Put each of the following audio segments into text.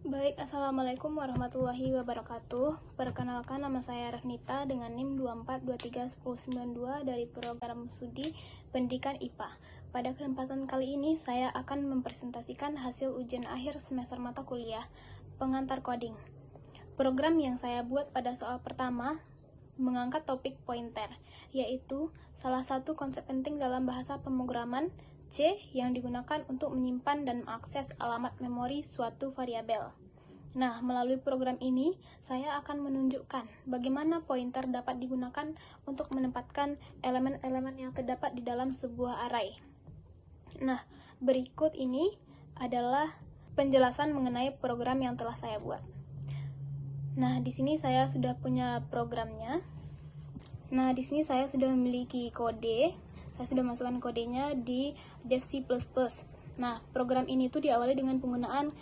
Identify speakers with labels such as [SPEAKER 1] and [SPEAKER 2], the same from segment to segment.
[SPEAKER 1] Baik, Assalamualaikum warahmatullahi wabarakatuh. Perkenalkan, nama saya Rafnita dengan NIM 24231092 dari program studi pendidikan IPA. Pada kesempatan kali ini, saya akan mempresentasikan hasil ujian akhir semester mata kuliah pengantar coding. Program yang saya buat pada soal pertama mengangkat topik pointer, yaitu salah satu konsep penting dalam bahasa pemrograman C yang digunakan untuk menyimpan dan mengakses alamat memori suatu variabel. Nah, melalui program ini, saya akan menunjukkan bagaimana pointer dapat digunakan untuk menempatkan elemen-elemen yang terdapat di dalam sebuah array. Nah, berikut ini adalah penjelasan mengenai program yang telah saya buat. Nah, di sini saya sudah punya programnya. Nah, di sini saya sudah memiliki kode. Saya sudah masukkan kodenya di dev C++. Nah, program ini tuh diawali dengan penggunaan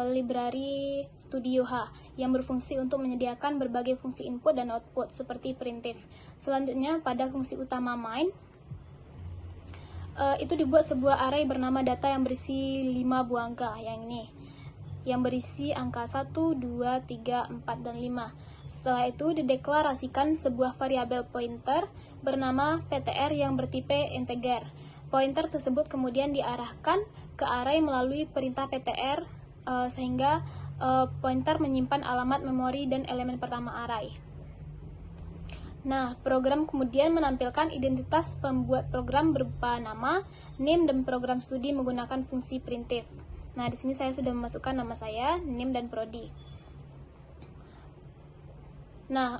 [SPEAKER 1] library Studio H yang berfungsi untuk menyediakan berbagai fungsi input dan output seperti printf. Selanjutnya, pada fungsi utama main, itu dibuat sebuah array bernama data yang berisi 5 buah angka, yang ini, yang berisi angka 1, 2, 3, 4, dan 5. Setelah itu dideklarasikan sebuah variabel pointer bernama ptr yang bertipe integer. Pointer tersebut kemudian diarahkan ke array melalui perintah ptr sehingga pointer menyimpan alamat memori dan elemen pertama array. Nah, program kemudian menampilkan identitas pembuat program berupa nama, name, dan program studi menggunakan fungsi printf. Nah, di sini saya sudah memasukkan nama saya, name, dan prodi. Nah,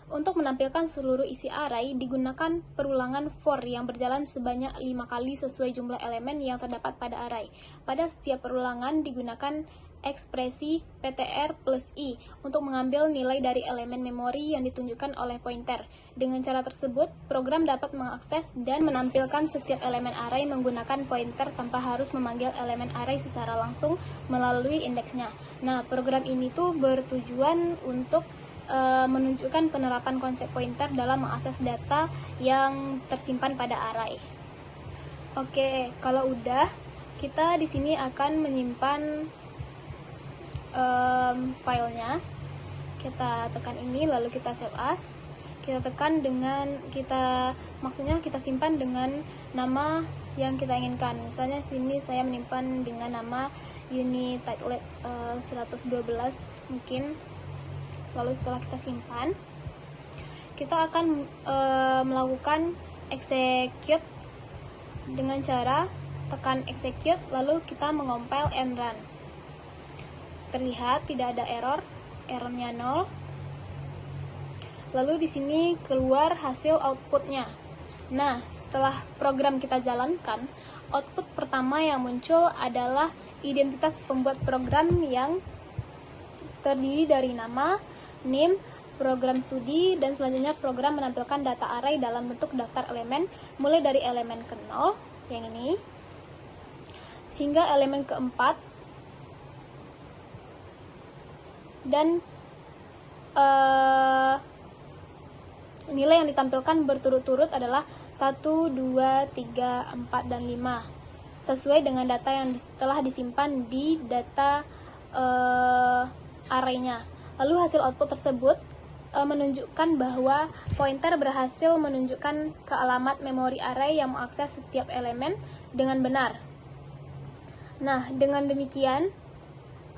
[SPEAKER 1] untuk menampilkan seluruh isi array digunakan perulangan for yang berjalan sebanyak 5 kali sesuai jumlah elemen yang terdapat pada array. Pada setiap perulangan digunakan ekspresi ptr plus i untuk mengambil nilai dari elemen memori yang ditunjukkan oleh pointer. Dengan cara tersebut, program dapat mengakses dan menampilkan setiap elemen array menggunakan pointer tanpa harus memanggil elemen array secara langsung melalui indeksnya. Nah, program ini tuh bertujuan untuk menunjukkan penerapan konsep pointer dalam mengakses data yang tersimpan pada array. Oke, kalau udah, kita di sini akan menyimpan filenya. Kita tekan ini, lalu kita save as. Kita tekan dengan maksudnya kita simpan dengan nama yang kita inginkan. Misalnya sini saya menyimpan dengan nama unititled 112 mungkin. Lalu setelah kita simpan, kita akan melakukan execute dengan cara tekan execute, lalu kita mengompil and run. Terlihat tidak ada error, errornya 0. Lalu di sini keluar hasil outputnya. Nah, setelah program kita jalankan, output pertama yang muncul adalah identitas pembuat program yang terdiri dari nama, name, program studi, dan selanjutnya program menampilkan data array dalam bentuk daftar elemen mulai dari elemen ke-0 yang ini hingga elemen ke-4, dan nilai yang ditampilkan berturut-turut adalah 1, 2, 3, 4, dan 5 sesuai dengan data yang telah disimpan di data array-nya. Lalu hasil output tersebut menunjukkan bahwa pointer berhasil menunjukkan ke alamat memori array yang mengakses setiap elemen dengan benar. Nah, dengan demikian,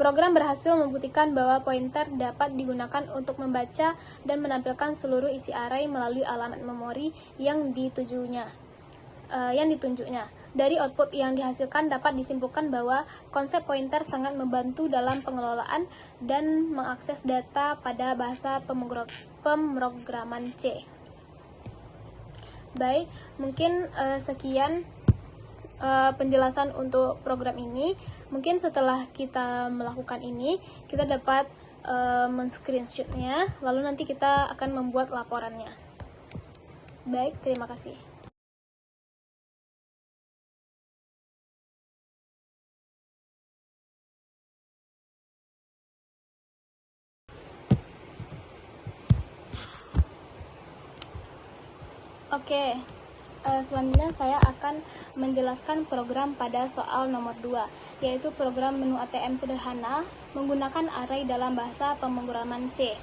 [SPEAKER 1] program berhasil membuktikan bahwa pointer dapat digunakan untuk membaca dan menampilkan seluruh isi array melalui alamat memori yang ditunjuknya. Dari output yang dihasilkan dapat disimpulkan bahwa konsep pointer sangat membantu dalam pengelolaan dan mengakses data pada bahasa pemrograman C. Baik, mungkin sekian penjelasan untuk program ini. Mungkin setelah kita melakukan ini, kita dapat men-screenshotnya, lalu nanti kita akan membuat laporannya. Baik, terima kasih. Oke, Selanjutnya saya akan menjelaskan program pada soal nomor 2, yaitu program menu ATM sederhana menggunakan array dalam bahasa pemrograman C.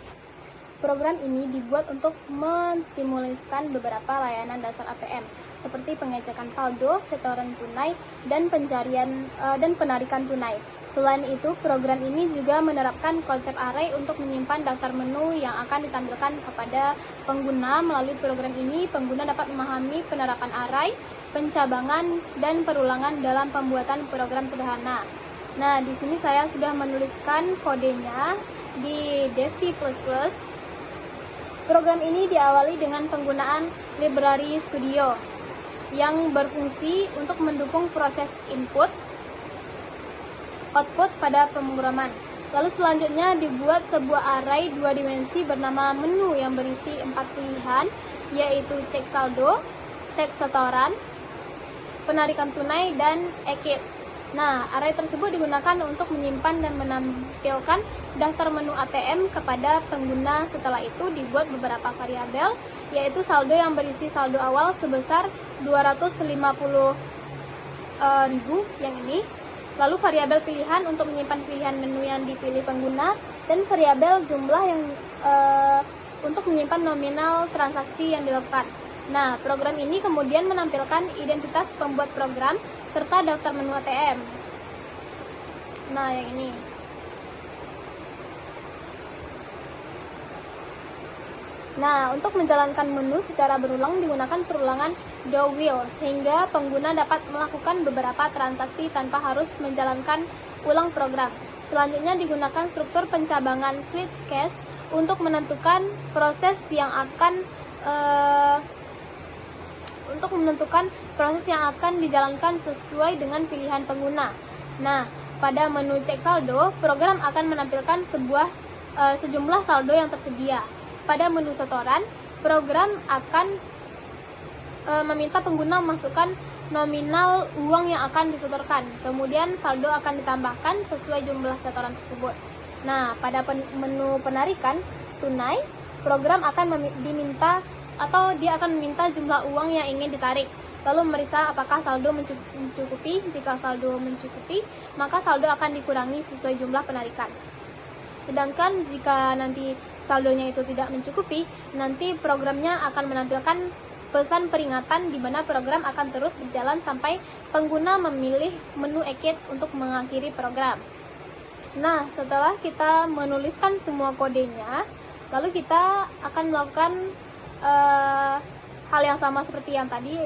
[SPEAKER 1] Program ini dibuat untuk mensimulasikan beberapa layanan dasar ATM, seperti pengecekan saldo, setoran tunai, dan pencarian dan penarikan tunai. Selain itu, program ini juga menerapkan konsep array untuk menyimpan daftar menu yang akan ditampilkan kepada pengguna. Melalui program ini, pengguna dapat memahami penerapan array, pencabangan, dan perulangan dalam pembuatan program sederhana. Nah, di sini saya sudah menuliskan kodenya di Dev C++. Program ini diawali dengan penggunaan library Studio yang berfungsi untuk mendukung proses input, output pada pemrograman. Lalu selanjutnya dibuat sebuah array 2 dimensi bernama menu yang berisi 4 pilihan, yaitu cek saldo, cek setoran, penarikan tunai, dan e-kit. Nah, array tersebut digunakan untuk menyimpan dan menampilkan daftar menu ATM kepada pengguna. Setelah itu dibuat beberapa variabel, yaitu saldo yang berisi saldo awal sebesar 250.000 yang ini, lalu variabel pilihan untuk menyimpan pilihan menu yang dipilih pengguna, dan variabel jumlah yang untuk menyimpan nominal transaksi yang dilakukan. Nah, program ini kemudian menampilkan identitas pembuat program serta daftar menu ATM. Nah, yang ini. Nah, untuk menjalankan menu secara berulang digunakan perulangan do while, sehingga pengguna dapat melakukan beberapa transaksi tanpa harus menjalankan ulang program. Selanjutnya digunakan struktur pencabangan switch case untuk menentukan proses yang akan dijalankan sesuai dengan pilihan pengguna. Nah, pada menu cek saldo, program akan menampilkan sejumlah saldo yang tersedia. Pada menu setoran, program akan meminta pengguna memasukkan nominal uang yang akan disetorkan. Kemudian saldo akan ditambahkan sesuai jumlah setoran tersebut. Nah, pada menu penarikan tunai, program akan dia akan meminta jumlah uang yang ingin ditarik, lalu memeriksa apakah saldo mencukupi. Jika saldo mencukupi, maka saldo akan dikurangi sesuai jumlah penarikan. Sedangkan jika nanti saldonya itu tidak mencukupi, nanti programnya akan menampilkan pesan peringatan di mana program akan terus berjalan sampai pengguna memilih menu e-kit untuk mengakhiri program. Nah, setelah kita menuliskan semua kodenya, lalu kita akan melakukan hal yang sama seperti yang tadi,